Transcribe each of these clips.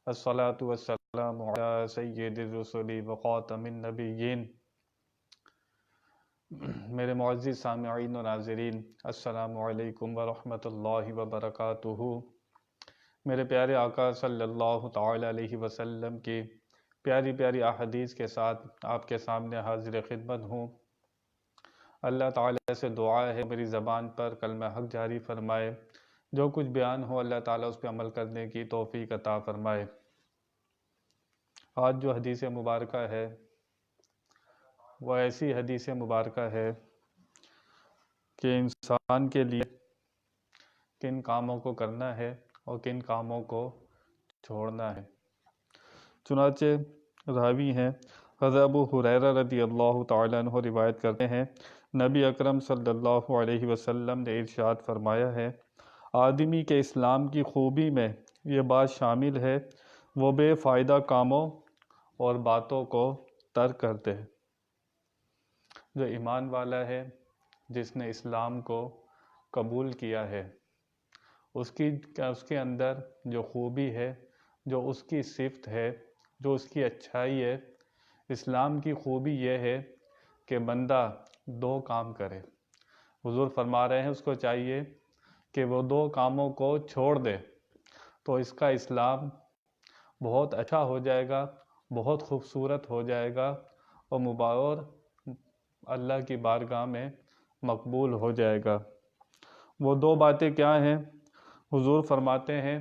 الصلاۃ والسلام علی سید الرسل وخاتم النبیین۔ میرے معزز سامعین و ناظرین، السلام علیکم ورحمۃ اللہ وبرکاتہ۔ میرے پیارے آقا صلی اللہ تعالی علیہ وسلم کی پیاری پیاری احادیث کے ساتھ آپ کے سامنے حاضر خدمت ہوں۔ اللہ تعالی سے دعا ہے میری زبان پر کلمہ حق جاری فرمائے، جو کچھ بیان ہو اللہ تعالیٰ اس پہ عمل کرنے کی توفیق عطا فرمائے۔ آج جو حدیث مبارکہ ہے وہ ایسی حدیث مبارکہ ہے کہ انسان کے لیے کن کاموں کو کرنا ہے اور کن کاموں کو چھوڑنا ہے۔ چنانچہ راوی ہیں حضرت ابو ہریرہ رضی اللہ تعالیٰ عنہ روایت کرتے ہیں، نبی اکرم صلی اللہ علیہ وسلم نے ارشاد فرمایا ہے، آدمی کے اسلام کی خوبی میں یہ بات شامل ہے، وہ بے فائدہ کاموں اور باتوں کو ترک کر دے۔ جو ایمان والا ہے، جس نے اسلام کو قبول کیا ہے، اس کے اندر جو خوبی ہے، جو اس کی صفت ہے، جو اس کی اچھائی ہے، اسلام کی خوبی یہ ہے کہ بندہ دو کام کرے۔ حضور فرما رہے ہیں اس کو چاہیے کہ وہ دو کاموں کو چھوڑ دے، تو اس کا اسلام بہت اچھا ہو جائے گا، بہت خوبصورت ہو جائے گا اور مبارک اللہ کی بارگاہ میں مقبول ہو جائے گا۔ وہ دو باتیں کیا ہیں؟ حضور فرماتے ہیں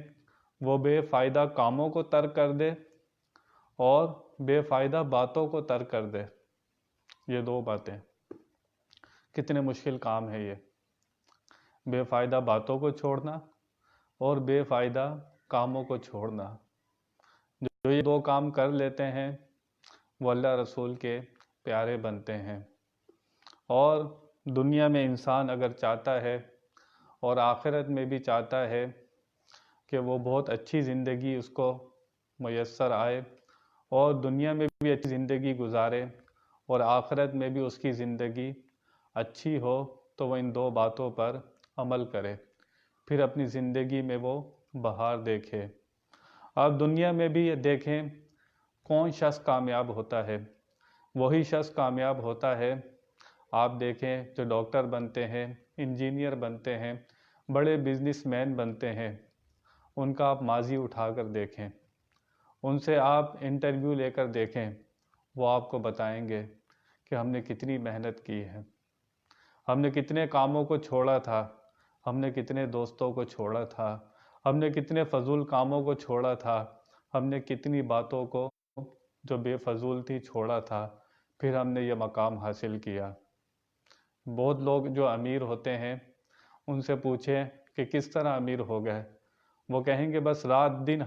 وہ بے فائدہ کاموں کو ترک کر دے اور بے فائدہ باتوں کو ترک کر دے۔ یہ دو باتیں کتنے مشکل کام ہے، یہ بے فائدہ باتوں کو چھوڑنا اور بے فائدہ کاموں کو چھوڑنا۔ جو یہ دو کام کر لیتے ہیں وہ اللہ رسول کے پیارے بنتے ہیں۔ اور دنیا میں انسان اگر چاہتا ہے اور آخرت میں بھی چاہتا ہے کہ وہ بہت اچھی زندگی اس کو میسر آئے اور دنیا میں بھی اچھی زندگی گزارے اور آخرت میں بھی اس کی زندگی اچھی ہو، تو وہ ان دو باتوں پر عمل کرے، پھر اپنی زندگی میں وہ بہار دیکھے۔ آپ دنیا میں بھی یہ دیکھیں کون شخص کامیاب ہوتا ہے، وہی شخص کامیاب ہوتا ہے۔ آپ دیکھیں جو ڈاکٹر بنتے ہیں، انجینئر بنتے ہیں، بڑے بزنس مین بنتے ہیں، ان کا آپ ماضی اٹھا کر دیکھیں، ان سے آپ انٹرویو لے کر دیکھیں، وہ آپ کو بتائیں گے کہ ہم نے کتنی محنت کی ہے، ہم نے کتنے کاموں کو چھوڑا تھا، ہم نے کتنے دوستوں کو چھوڑا تھا، ہم نے کتنے فضول کاموں کو چھوڑا تھا، ہم نے کتنی باتوں کو جو بے فضول تھی چھوڑا تھا، پھر ہم نے یہ مقام حاصل کیا۔ بہت لوگ جو امیر ہوتے ہیں ان سے پوچھیں کہ کس طرح امیر ہو گئے، وہ کہیں گے بس رات دن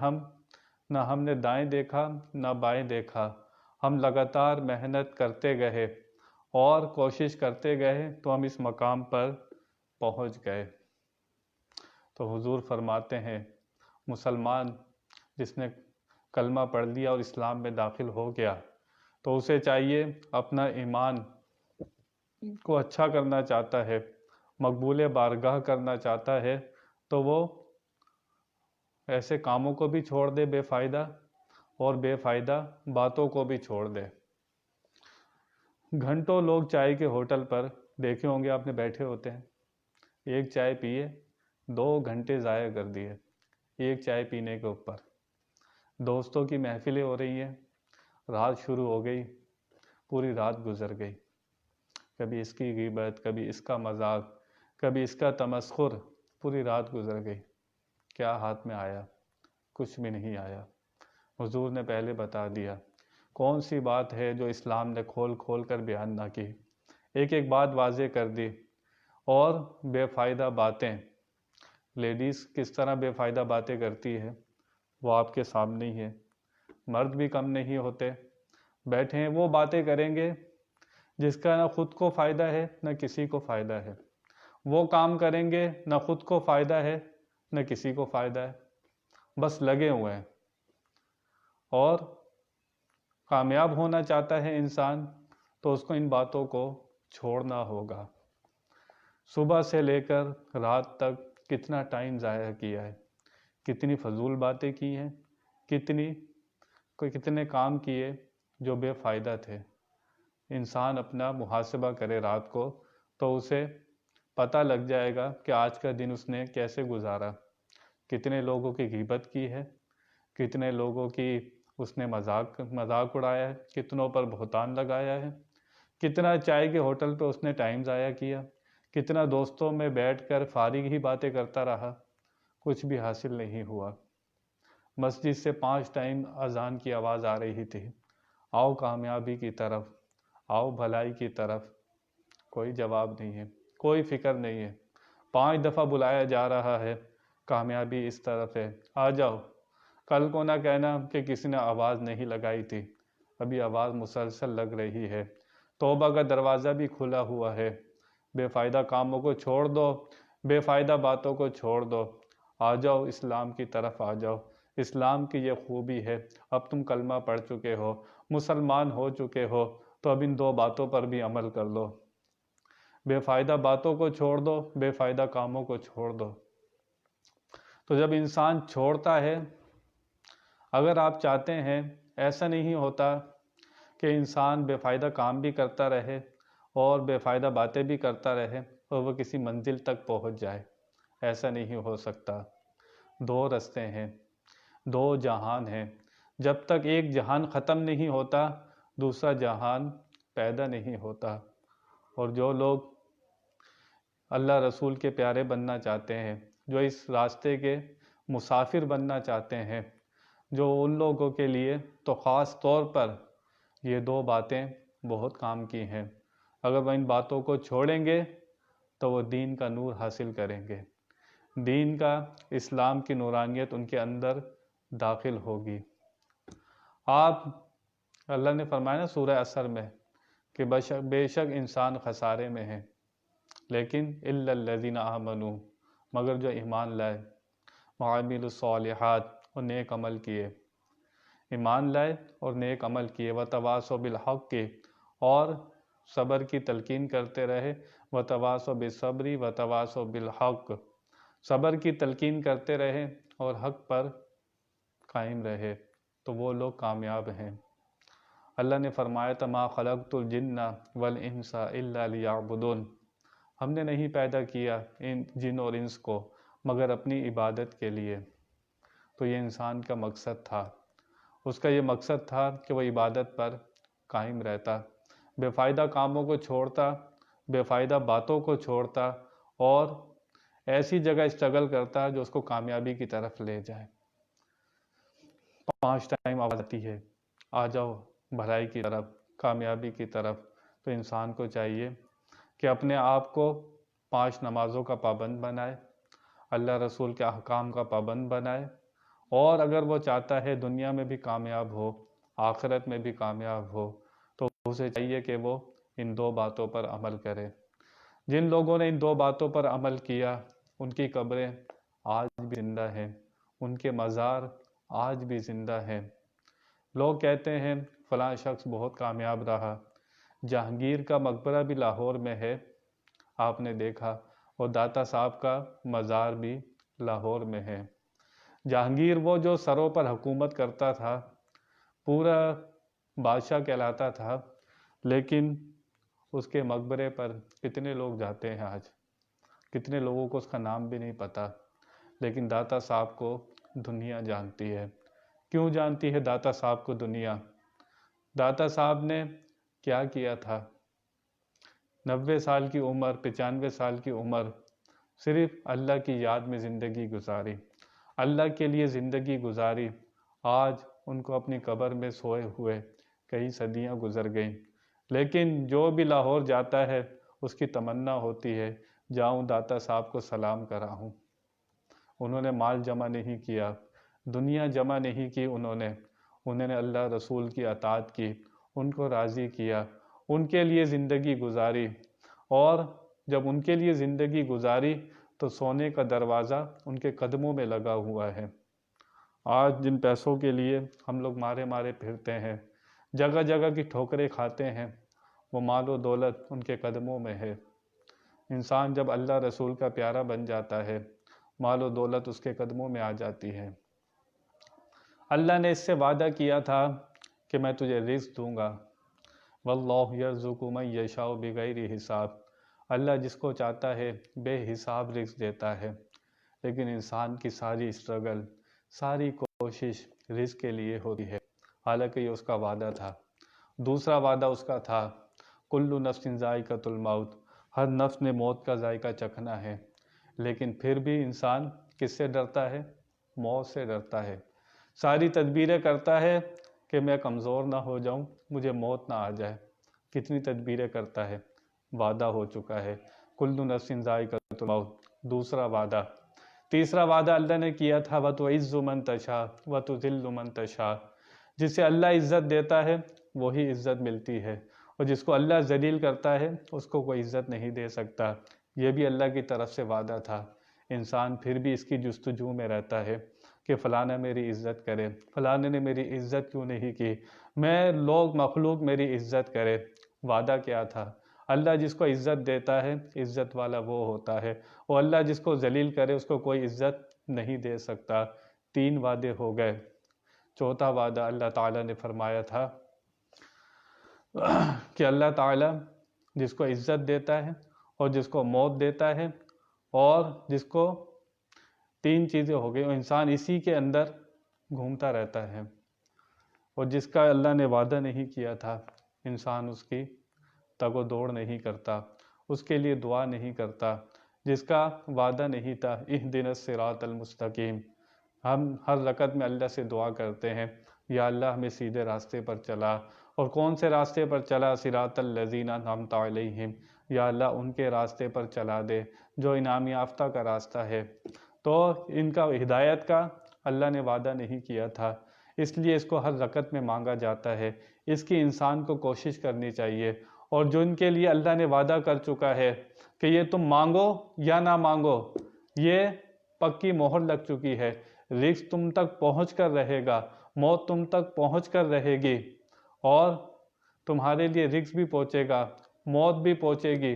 نہ ہم نے دائیں دیکھا نہ بائیں دیکھا، ہم لگاتار محنت کرتے گئے اور کوشش کرتے گئے تو ہم اس مقام پر پہنچ گئے۔ تو حضور فرماتے ہیں مسلمان جس نے کلمہ پڑھ لیا اور اسلام میں داخل ہو گیا تو اسے چاہیے اپنا ایمان کو اچھا کرنا چاہتا ہے، مقبول بارگاہ کرنا چاہتا ہے، تو وہ ایسے کاموں کو بھی چھوڑ دے بے فائدہ اور بے فائدہ باتوں کو بھی چھوڑ دے۔ گھنٹوں لوگ چائے کے ہوٹل پر دیکھے ہوں گے آپ نے، بیٹھے ہوتے ہیں، ایک چائے پیے 2 گھنٹے ضائع کر دیے ایک چائے پینے کے اوپر۔ دوستوں کی محفلیں ہو رہی ہیں، رات شروع ہو گئی، پوری رات گزر گئی، کبھی اس کی غیبت، کبھی اس کا مذاق، کبھی اس کا تمسخر، پوری رات گزر گئی۔ کیا ہاتھ میں آیا؟ کچھ بھی نہیں آیا۔ حضور نے پہلے بتا دیا کون سی بات ہے جو اسلام نے کھول کھول کر بیان نہ کی، ایک ایک بات واضح کر دی۔ اور بے فائدہ باتیں، لیڈیز کس طرح بے فائدہ باتیں کرتی ہے وہ آپ کے سامنے ہی ہے، مرد بھی کم نہیں ہوتے، بیٹھے ہیں وہ باتیں کریں گے جس کا نہ خود کو فائدہ ہے نہ کسی کو فائدہ ہے، وہ کام کریں گے نہ خود کو فائدہ ہے نہ کسی کو فائدہ ہے، بس لگے ہوئے ہیں۔ اور کامیاب ہونا چاہتا ہے انسان تو اس کو ان باتوں کو چھوڑنا ہوگا۔ صبح سے لے کر رات تک کتنا ٹائم ضائع کیا ہے، کتنی فضول باتیں کی ہیں، کتنے کام کیے جو بے فائدہ تھے۔ انسان اپنا محاسبہ کرے رات کو تو اسے پتہ لگ جائے گا کہ آج کا دن اس نے کیسے گزارا، کتنے لوگوں کی غیبت کی ہے، کتنے لوگوں کی اس نے مذاق اڑایا ہے، کتنوں پر بہتان لگایا ہے، کتنا چائے کے ہوٹل پہ اس نے ٹائم ضائع کیا، کتنا دوستوں میں بیٹھ کر فارغ ہی باتیں کرتا رہا، کچھ بھی حاصل نہیں ہوا۔ مسجد سے 5 ٹائم اذان کی آواز آ رہی تھی، آؤ کامیابی کی طرف، آؤ بھلائی کی طرف، کوئی جواب نہیں ہے، کوئی فکر نہیں ہے۔ 5 دفعہ بلایا جا رہا ہے، کامیابی اس طرف ہے، آ جاؤ۔ کل کو نہ کہنا کہ کسی نے آواز نہیں لگائی تھی، ابھی آواز مسلسل لگ رہی ہے۔ توبہ کا دروازہ بھی کھلا ہوا ہے، بے فائدہ کاموں کو چھوڑ دو، بے فائدہ باتوں کو چھوڑ دو، آ جاؤ اسلام کی طرف آ جاؤ۔ اسلام کی یہ خوبی ہے، اب تم کلمہ پڑھ چکے ہو، مسلمان ہو چکے ہو، تو اب ان 2 باتوں پر بھی عمل کر لو، بے فائدہ باتوں کو چھوڑ دو، بے فائدہ کاموں کو چھوڑ دو۔ تو جب انسان چھوڑتا ہے، اگر آپ چاہتے ہیں، ایسا نہیں ہوتا کہ انسان بے فائدہ کام بھی کرتا رہے اور بے فائدہ باتیں بھی کرتا رہے اور وہ کسی منزل تک پہنچ جائے، ایسا نہیں ہو سکتا۔ 2 رستے ہیں، 2 جہان ہیں، جب تک ایک جہان ختم نہیں ہوتا دوسرا جہان پیدا نہیں ہوتا۔ اور جو لوگ اللہ رسول کے پیارے بننا چاہتے ہیں، جو اس راستے کے مسافر بننا چاہتے ہیں، جو ان لوگوں کے لیے تو خاص طور پر یہ 2 باتیں بہت کام کی ہیں۔ اگر وہ ان باتوں کو چھوڑیں گے تو وہ دین کا نور حاصل کریں گے، دین کا، اسلام کی نورانیت ان کے اندر داخل ہوگی۔ اللہ نے فرمایا نا سورہ عصر میں کہ بے شک انسان خسارے میں ہے، لیکن الا الذین آمنوا، مگر جو ایمان لائے، وعملوا الصالحات، اور نیک عمل کیے، ایمان لائے اور نیک عمل کیے، وتواصوا بالحق، اور صبر کی تلقین کرتے رہے، وتواصوا بالصبر وتواصوا بالحق، صبر کی تلقین کرتے رہے اور حق پر قائم رہے، تو وہ لوگ کامیاب ہیں۔ اللہ نے فرمایا تھا ما خلقت الجن والانس الا لیعبدون، ہم نے نہیں پیدا کیا ان جن اور انس کو مگر اپنی عبادت کے لیے۔ تو یہ انسان کا مقصد تھا، اس کا یہ مقصد تھا کہ وہ عبادت پر قائم رہتا، بے فائدہ کاموں کو چھوڑتا، بے فائدہ باتوں کو چھوڑتا اور ایسی جگہ اسٹرگل کرتا جو اس کو کامیابی کی طرف لے جائے۔ 5 ٹائم آواز آتی ہے، آ جاؤ بھلائی کی طرف، کامیابی کی طرف، تو انسان کو چاہیے کہ اپنے آپ کو 5 نمازوں کا پابند بنائے، اللہ رسول کے احکام کا پابند بنائے، اور اگر وہ چاہتا ہے دنیا میں بھی کامیاب ہو، آخرت میں بھی کامیاب ہو، تو اسے چاہیے کہ وہ ان 2 باتوں پر عمل کرے۔ جن لوگوں نے ان 2 باتوں پر عمل کیا ان کی قبریں آج بھی زندہ ہیں، ان کے مزار آج بھی زندہ ہیں۔ لوگ کہتے ہیں فلاں شخص بہت کامیاب رہا، جہانگیر کا مقبرہ بھی لاہور میں ہے، آپ نے دیکھا، اور داتا صاحب کا مزار بھی لاہور میں ہے۔ جہانگیر وہ جو سروں پر حکومت کرتا تھا، پورا بادشاہ کہلاتا تھا، لیکن اس کے مقبرے پر کتنے لوگ جاتے ہیں آج، کتنے لوگوں کو اس کا نام بھی نہیں پتا، لیکن داتا صاحب کو دنیا جانتی ہے۔ کیوں جانتی ہے داتا صاحب کو دنیا؟ داتا صاحب نے کیا کیا تھا؟ 90 سال کی عمر، 95 سال کی عمر، صرف اللہ کی یاد میں زندگی گزاری، اللہ کے لیے زندگی گزاری۔ آج ان کو اپنی قبر میں سوئے ہوئے کئی صدیاں گزر گئیں، لیکن جو بھی لاہور جاتا ہے اس کی تمنا ہوتی ہے جاؤں داتا صاحب کو سلام کراؤں۔ انہوں نے مال جمع نہیں کیا، دنیا جمع نہیں کی، انہوں نے اللہ رسول کی اطاعت کی، ان کو راضی کیا، ان کے لیے زندگی گزاری، اور جب ان کے لیے زندگی گزاری تو سونے کا دروازہ ان کے قدموں میں لگا ہوا ہے۔ آج جن پیسوں کے لیے ہم لوگ مارے مارے پھرتے ہیں، جگہ جگہ کی ٹھوکریں کھاتے ہیں، وہ مال و دولت ان کے قدموں میں ہے۔ انسان جب اللہ رسول کا پیارا بن جاتا ہے، مال و دولت اس کے قدموں میں آ جاتی ہے۔ اللہ نے اس سے وعدہ کیا تھا کہ میں تجھے رزق دوں گا، واللہ یرزق من یشاء بغیر حساب، اللہ جس کو چاہتا ہے بے حساب رزق دیتا ہے، لیکن انسان کی ساری اسٹرگل، ساری کوشش رزق کے لیے ہوتی ہے، حالانکہ یہ اس کا وعدہ تھا۔ دوسرا وعدہ اس کا تھا کل نفس ذائقۃ الموت، ہر نفس نے موت کا ذائقہ چکھنا ہے، لیکن پھر بھی انسان کس سے ڈرتا ہے؟ موت سے ڈرتا ہے، ساری تدبیریں کرتا ہے کہ میں کمزور نہ ہو جاؤں، مجھے موت نہ آ جائے، کتنی تدبیریں کرتا ہے، وعدہ ہو چکا ہے کل نفس ذائقۃ الموت۔ دوسرا وعدہ، تیسرا وعدہ اللہ نے کیا تھا وَتُعِزُّ مَن تَشَاءُ وَتُذِلُّ مَن تَشَاءُ، جسے اللہ عزت دیتا ہے وہی عزت ملتی ہے، اور جس کو اللہ ذلیل کرتا ہے اس کو کوئی عزت نہیں دے سکتا، یہ بھی اللہ کی طرف سے وعدہ تھا۔ انسان پھر بھی اس کی جستجو میں رہتا ہے کہ فلانا میری عزت کرے، فلانے نے میری عزت کیوں نہیں کی، میں لوگ مخلوق میری عزت کرے۔ وعدہ کیا تھا؟ اللہ جس کو عزت دیتا ہے عزت والا وہ ہوتا ہے، اور اللہ جس کو ذلیل کرے اس کو کوئی عزت نہیں دے سکتا۔ 3 وعدے ہو گئے۔ چوتھا وعدہ اللہ تعالیٰ نے فرمایا تھا کہ اللہ تعالیٰ جس کو عزت دیتا ہے اور جس کو موت دیتا ہے اور جس کو 3 چیزیں ہو گئی، اور انسان اسی کے اندر گھومتا رہتا ہے، اور جس کا اللہ نے وعدہ نہیں کیا تھا انسان اس کی تگ و دوڑ نہیں کرتا، اس کے لیے دعا نہیں کرتا، جس کا وعدہ نہیں تھا اہدنا الصراط المستقیم، ہم ہر رکعت میں اللہ سے دعا کرتے ہیں یا اللہ ہمیں سیدھے راستے پر چلا، اور کون سے راستے پر چلا؟ صراط الذین انعمت علیہم، یا اللہ ان کے راستے پر چلا دے جو انعام یافتہ کا راستہ ہے۔ تو ان کا ہدایت کا اللہ نے وعدہ نہیں کیا تھا، اس لیے اس کو ہر رکعت میں مانگا جاتا ہے، اس کی انسان کو کوشش کرنی چاہیے، اور جو ان کے لیے اللہ نے وعدہ کر چکا ہے کہ یہ تم مانگو یا نہ مانگو، یہ پکی مہر لگ چکی ہے، رزق تم تک پہنچ کر رہے گا، موت تم تک پہنچ کر رہے گی، اور تمہارے لیے رزق بھی پہنچے گا، موت بھی پہنچے گی،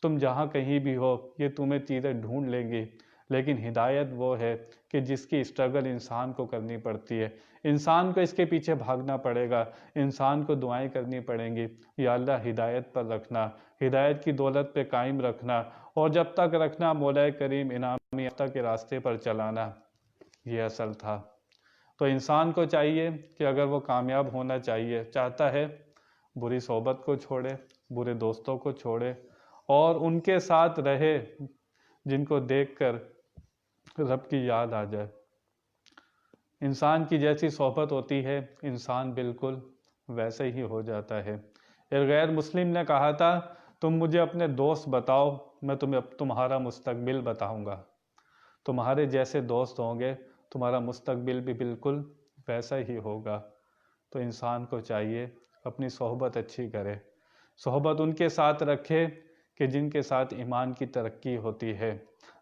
تم جہاں کہیں بھی ہو یہ تمہیں چیزیں ڈھونڈ لیں گی۔ لیکن ہدایت وہ ہے کہ جس کی اسٹرگل انسان کو کرنی پڑتی ہے، انسان کو اس کے پیچھے بھاگنا پڑے گا، انسان کو دعائیں کرنی پڑیں گی، یا اللہ ہدایت پر رکھنا، ہدایت کی دولت پہ قائم رکھنا، اور جب تک رکھنا مولا کریم انعام یافتہ کے راستے پر چلانا، یہ اصل تھا۔ تو انسان کو چاہیے کہ اگر وہ کامیاب ہونا چاہتا ہے، بری صحبت کو چھوڑے، برے دوستوں کو چھوڑے، اور ان کے ساتھ رہے جن کو دیکھ کر رب کی یاد آ جائے۔ انسان کی جیسی صحبت ہوتی ہے انسان بالکل ویسے ہی ہو جاتا ہے۔ ایک غیر مسلم نے کہا تھا تم مجھے اپنے دوست بتاؤ، میں تمہیں تمہارا مستقبل بتاؤں گا۔ تمہارے جیسے دوست ہوں گے تمہارا مستقبل بھی بالکل ویسا ہی ہوگا۔ تو انسان کو چاہیے اپنی صحبت اچھی کرے، صحبت ان کے ساتھ رکھے کہ جن کے ساتھ ایمان کی ترقی ہوتی ہے،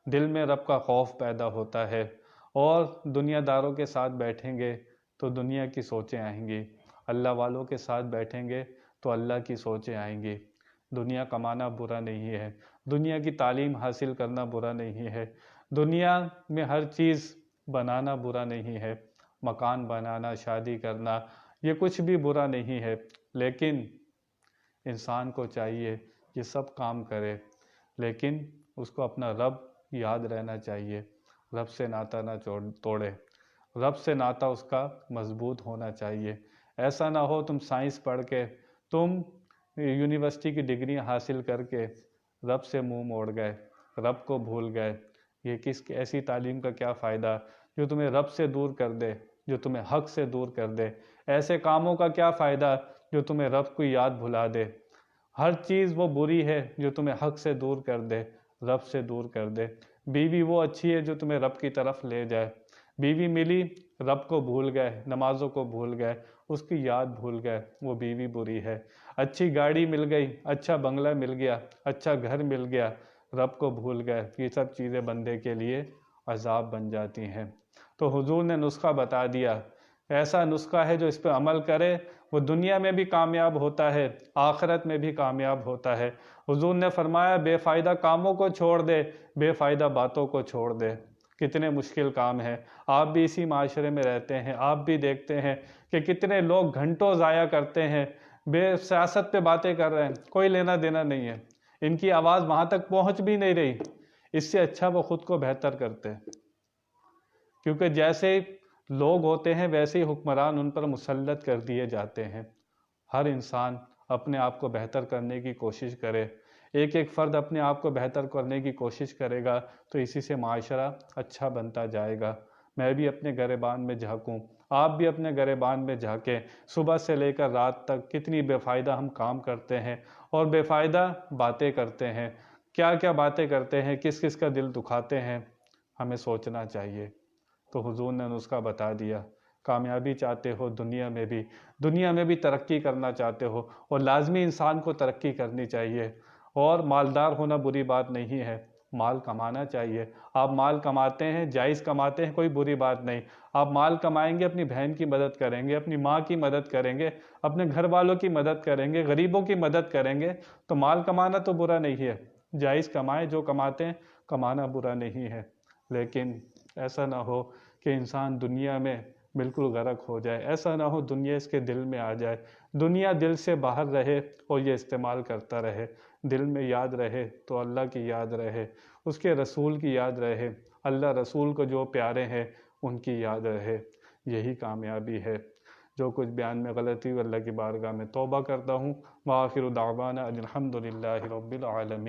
دل میں رب کا خوف پیدا ہوتا ہے، اور دنیا داروں کے ساتھ بیٹھیں گے تو دنیا کی سوچیں آئیں گی، اللہ والوں کے ساتھ بیٹھیں گے تو اللہ کی سوچیں آئیں گی۔ دنیا کمانا برا نہیں ہے، دنیا کی تعلیم حاصل کرنا برا نہیں ہے، دنیا میں ہر چیز بنانا برا نہیں ہے، مکان بنانا، شادی کرنا، یہ کچھ بھی برا نہیں ہے، لیکن انسان کو چاہیے یہ سب کام کرے، لیکن اس کو اپنا رب یاد رہنا چاہیے، رب سے ناطہ نہ توڑے، رب سے ناطہ اس کا مضبوط ہونا چاہیے۔ ایسا نہ ہو تم سائنس پڑھ کے، تم یونیورسٹی کی ڈگری حاصل کر کے رب سے منہ موڑ گئے، رب کو بھول گئے، یہ ایسی تعلیم کا کیا فائدہ جو تمہیں رب سے دور کر دے، جو تمہیں حق سے دور کر دے؟ ایسے کاموں کا کیا فائدہ جو تمہیں رب کو یاد بھلا دے؟ ہر چیز وہ بری ہے جو تمہیں حق سے دور کر دے، رب سے دور کر دے۔ بیوی وہ اچھی ہے جو تمہیں رب کی طرف لے جائے، بیوی ملی رب کو بھول گئے، نمازوں کو بھول گئے، اس کی یاد بھول گئے، وہ بیوی بری ہے۔ اچھی گاڑی مل گئی، اچھا بنگلہ مل گیا، اچھا گھر مل گیا، رب کو بھول گئے، یہ سب چیزیں بندے کے لیے عذاب بن جاتی ہیں۔ تو حضور نے نسخہ بتا دیا، ایسا نسخہ ہے جو اس پہ عمل کرے وہ دنیا میں بھی کامیاب ہوتا ہے، آخرت میں بھی کامیاب ہوتا ہے۔ حضور نے فرمایا بے فائدہ کاموں کو چھوڑ دے، بے فائدہ باتوں کو چھوڑ دے۔ کتنے مشکل کام ہیں. آپ بھی اسی معاشرے میں رہتے ہیں، آپ بھی دیکھتے ہیں کہ کتنے لوگ گھنٹوں ضائع کرتے ہیں، سیاست پہ باتیں کر رہے ہیں، کوئی لینا دینا نہیں ہے، ان کی آواز وہاں تک پہنچ بھی نہیں رہی. اس سے اچھا وہ خود کو بہتر کرتے ہیں، کیونکہ جیسے لوگ ہوتے ہیں ویسے ہی حکمران ان پر مسلط کر دیے جاتے ہیں. ہر انسان اپنے آپ کو بہتر کرنے کی کوشش کرے، ایک ایک فرد اپنے آپ کو بہتر کرنے کی کوشش کرے گا تو اسی سے معاشرہ اچھا بنتا جائے گا. میں بھی اپنے گریبان میں جھانکوں، آپ بھی اپنے گریبان میں جھانکیں. صبح سے لے کر رات تک کتنی بے فائدہ ہم کام کرتے ہیں اور بے فائدہ باتیں کرتے ہیں. کیا کیا باتیں کرتے ہیں، کس کس کا دل دکھاتے ہیں، ہمیں سوچنا چاہیے. تو حضور نے نسخہ بتا دیا. کامیابی چاہتے ہو دنیا میں بھی ترقی کرنا چاہتے ہو، اور لازمی انسان کو ترقی کرنی چاہیے. اور مالدار ہونا بری بات نہیں ہے، مال کمانا چاہیے. آپ مال کماتے ہیں، جائز کماتے ہیں، کوئی بری بات نہیں. آپ مال کمائیں گے، اپنی بہن کی مدد کریں گے، اپنی ماں کی مدد کریں گے، اپنے گھر والوں کی مدد کریں گے، غریبوں کی مدد کریں گے، تو مال کمانا تو برا نہیں ہے. جائز کمائیں، جو کماتے ہیں کمانا برا نہیں ہے. لیکن ایسا نہ ہو کہ انسان دنیا میں بالکل غرق ہو جائے، ایسا نہ ہو دنیا اس کے دل میں آ جائے، دنیا دل سے باہر رہے اور یہ استعمال کرتا رہے. دل میں یاد رہے تو اللہ کی یاد رہے، اس کے رسول کی یاد رہے، اللہ رسول کو جو پیارے ہیں ان کی یاد رہے. یہی کامیابی ہے. جو کچھ بیان میں غلطی ہو اللہ کی بارگاہ میں توبہ کرتا ہوں. وآخر دعوانا الحمدللہ رب العالمین.